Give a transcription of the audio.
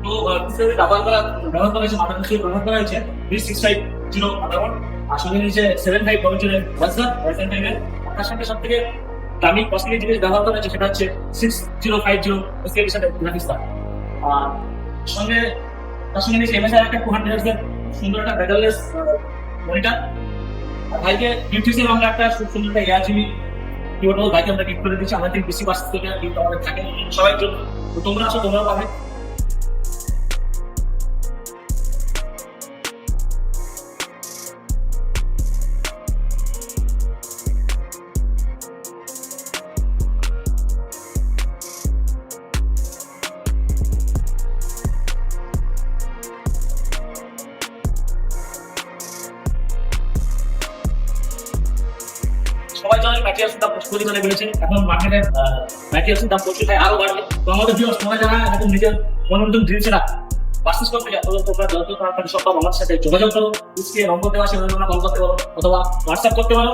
তো ব্যবহার করা হয়েছে মাদার হিসেবে ব্যবহার করা হয়েছে B650 মাদারবোর্ড, আর সঙ্গে নিচে 7500 এর ভার্সন টাইপের। তার সঙ্গে সব থেকে দামি কস্টলি জিনিস ব্যবহার করা হয়েছে সেটা হচ্ছে 6050 এর সাথে গ্রাফিক্স কার্ড। আর সঙ্গে তার সঙ্গে নিচে MSI একটা 200 Hz এর সুন্দর একটা ব্যাটারলেস মনিটর। আর ভাইকে ডিউটিসি আমরা একটা খুব সুন্দর একটা ARGB কিবোর্ড বাইকে আমরা গিফট করে দিচ্ছি। আমাদের বেশি বাস থেকে গিফট আমাদের থাকে সবার জন্য। তো তোমরা আসো, তোমরাও পাবে। সবাই জানে ম্যাটেরিয়ালসের দাম প্রচুর পরিমাণে বেড়েছে, এখন মার্কেটে ম্যাটেরিয়ালসের দাম প্রচুর, তাই আরো বাড়বে। তো আমাদের ভিউয়ার্স, তোমরা যারা এখন নিজের মনোরঞ্জন দিচ্ছে না পারচেজ করতে যাও, তোমরা যত তাড়াতাড়ি সম্ভব আমার সাথে যোগাযোগ করো। স্ক্রিনে নম্বর দেওয়া আছে, কল করতে পারো অথবা হোয়াটসঅ্যাপ করতে পারো।